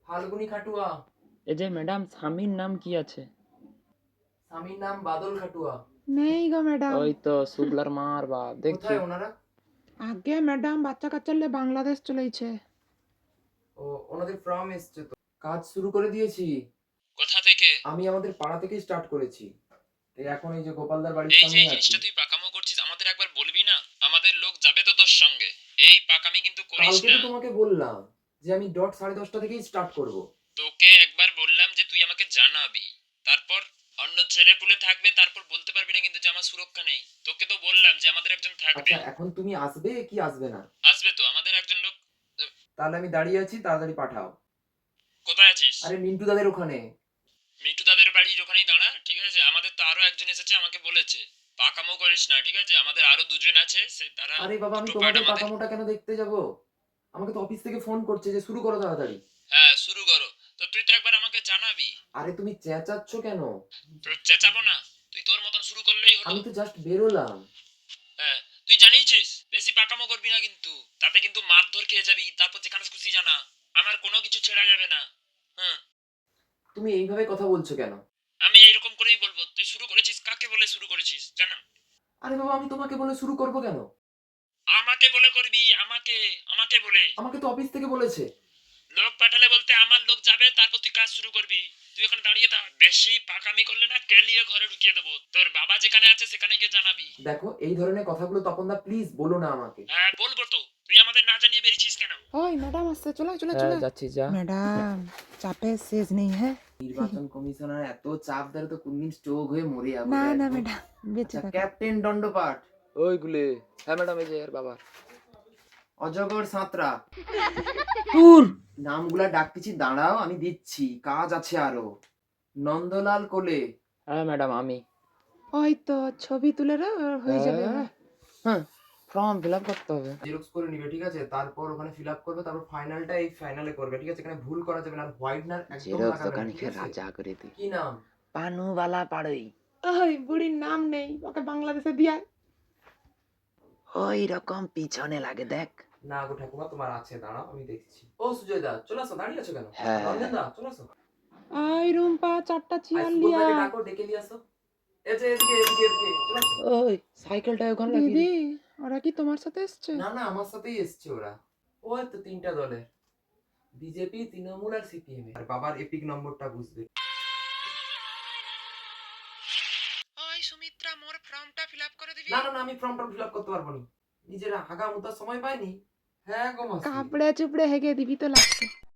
ফাল্গুনি খাটুয়া। এই যে ম্যাডাম, স্বামীর নাম কি আছে? স্বামীর নাম বাদল খাটুয়া। নেই গো ম্যাডাম। ওই তো শুক্লার মার বাপ, দেখছি। কোথায় ওনারা? আগে ম্যাডাম বাচ্চা কাচ্চালে বাংলাদেশ চলেছে। ও, ওনাদের ফর্ম এসছে তো। কাজ শুরু করে দিয়েছি। কোথা থেকে? আমি আমাদের পাড়া থেকে স্টার্ট করেছি। এই এখন এই যে গোপালদার বাড়ির এই যে সামনে এই আছি। জিনিসটা তুই পাকামো করছিস, আমাদের একবার বলবি না? আমাদের লোক যাবে তো তোর সঙ্গে। এই পাকামি কিন্তু করিস কালকে না। তো তোমাকে বললাম যে আমি 10:30 থেকেই স্টার্ট করব। তোকে একবার বললাম যে তুই আমাকে জানাবি, তারপর অন্য ছেলে পুলে থাকবে, তারপর বলতে পারবি না কিন্তু যে আমার সুরক্ষা নেই। তোকে তো বললাম যে আমাদের একজন থাকবে। আচ্ছা, এখন তুমি আসবে কি আসবে না? আসবে তো, আমাদের একজন লোক। তাহলে আমি দাঁড়িয়ে আছি, তাড়াতাড়ি পাঠাও। কোথায় আছিস? আরে মিন্টু দাদের ওখানে। মিঠু দাদের বাড়ির ওখানেই দাঁড়া, ঠিক আছে? আমাদের তো আরো একজন এসেছে, আমাকে বলেছে পাকামো করিস না, ঠিক আছে? আমাদের আরো দুজন আছে, সে তারা আরে বাবা, আমি দুটো পার্ট তোমাদের আমাদের। পাকামোটা কেন দেখতে যাব? আমাকে তো অফিস থেকে ফোন করছে যে শুরু করো তাড়াতাড়ি। হ্যাঁ, শুরু করো। তো তুই তো একবার আমাকে জানাবি। আরে তুমি চেঁচাচ্ছ কেন? তোর চেঁচাবো না, তুই তোর মতন শুরু করলেই হলো। আমি তো জাস্ট বেরোলাম। হ্যাঁ, তুই জানিয়েছিস বেশি পাকামো করবি না কিন্তু, তাতে কিন্তু মারধর খেয়ে যাবি, তারপর যেখানে খুশি জানা। আমার কোনো কিছু ছেড়া যাবে না। হ্যাঁ, তুমি এইভাবে কথা বলছো কেন? আমি এইরকম করেই বলবো। তুই শুরু করেছিস, কাকে বলে শুরু করেছিস জানা? আরে বাবা, আমি তোমাকে বলে শুরু করব কেন? আমাকে বলে করবি, আমাকে। আমাকে বলে। আমাকে তো অফিস থেকে বলেছে। লোক পাঠালে বলতে আমার লোক যাবে, তারপর তুই কাজ শুরু করবি। তুই এখানে দাঁড়িয়ে থাক, বেশি পাকামি করলে না কেলিয়ে ঘরে ঢুকিয়ে দেবো। তোর বাবা যেখানে আছে সেখানে গিয়ে জানাবি। দেখো, এই ধরনের কথাগুলো তপনদা প্লিজ বলো না আমাকে। হ্যাঁ বলবো তো, তুই আমাদের না জানিয়ে বেরিয়েছিস কেন? ওই ম্যাডাম আসছে, চলে চলে হ্যাঁ, চলে। যাচ্ছি, যা। ম্যাডাম চাপে শেষ নেই হ্যাঁ। নির্বাচন কমিশনার এত চাপ দেয় তো কোনদিন স্ট্রোক হয়ে মরে যাবো। না না দেখো। ম্যাডাম বেঁচে আচ্ছা, থাকো। ক্যাপ্টেন দণ্ডপাঠ। ওইগুলি। হ্যাঁ ম্যাডাম, এই যে এর বাবা। অজগর সাঁতরা। টুর। নামগুলা ডাকতেছি, দাঁড়াও আমি দিচ্ছি, কাজ আছে আরো। নন্দলাল কোলে। হ্যাঁ ম্যাডাম, আমি। ওই তো ছবি তুলে রে, হয়ে যাবে এবার। হ্যাঁ, ফর্ম ফিল আপ করতে হবে। জেরক্স করে নিবে, ঠিক আছে? তারপর ওখানে ফিল আপ করবে, তারপর ফাইনালটা এই ফাইনালে করবে, ঠিক আছে? এখানে ভুল করা যাবে না, আর হোয়াইটনার একদম জেরক্স লাগাবে না, দোকানকে ঠিক আছে? রাজা করে তুই। কি নাম? পানুবালা পাড়ই। ওই বুড়ির নাম নেই, ওকে বাংলাদেশে দিয়ে। ওই রকম পিছনে লাগে, দেখ। না গো ঠাকুমা, তোমার আছে, দাঁড়াও আমি দেখছি। ও সুজয় দা, চলে আসো, দাঁড়িয়ে আছো কেন? হ্যাঁ। রঞ্জন দা, চলে আসো। ওই রুম্পা চারটা চেয়ার সুবোধ লিয়া। ভাইকে ডাকো, ডেকে নিয়ে আসো। এই যে এদিকে এদিকে এদিকে, চলে আসো। ওই সাইকেলটা ওখানে লাগিয়ে দিদি দে। ওরা কি তোমার সাথে এসছে? না না, আমার সাথেই এসছে ওরা। ওই তো তিনটা দলের, বিজেপি, তৃণমূল আর সিপিএম। আর বাবার এপিক নম্বরটা বুঝবে। ওই সুমিত্রা, মোর ফর্মটা ফিল আপ করে দিবি। না না না, আমি ফর্মটা ফিল আপ করতে পারবো না, নিজেরা হাগা মুতার সময় পাইনি। হ্যাঁ গো মাসি। কাপড়ে চুপড়ে হেগে দিবি তো লাগছে।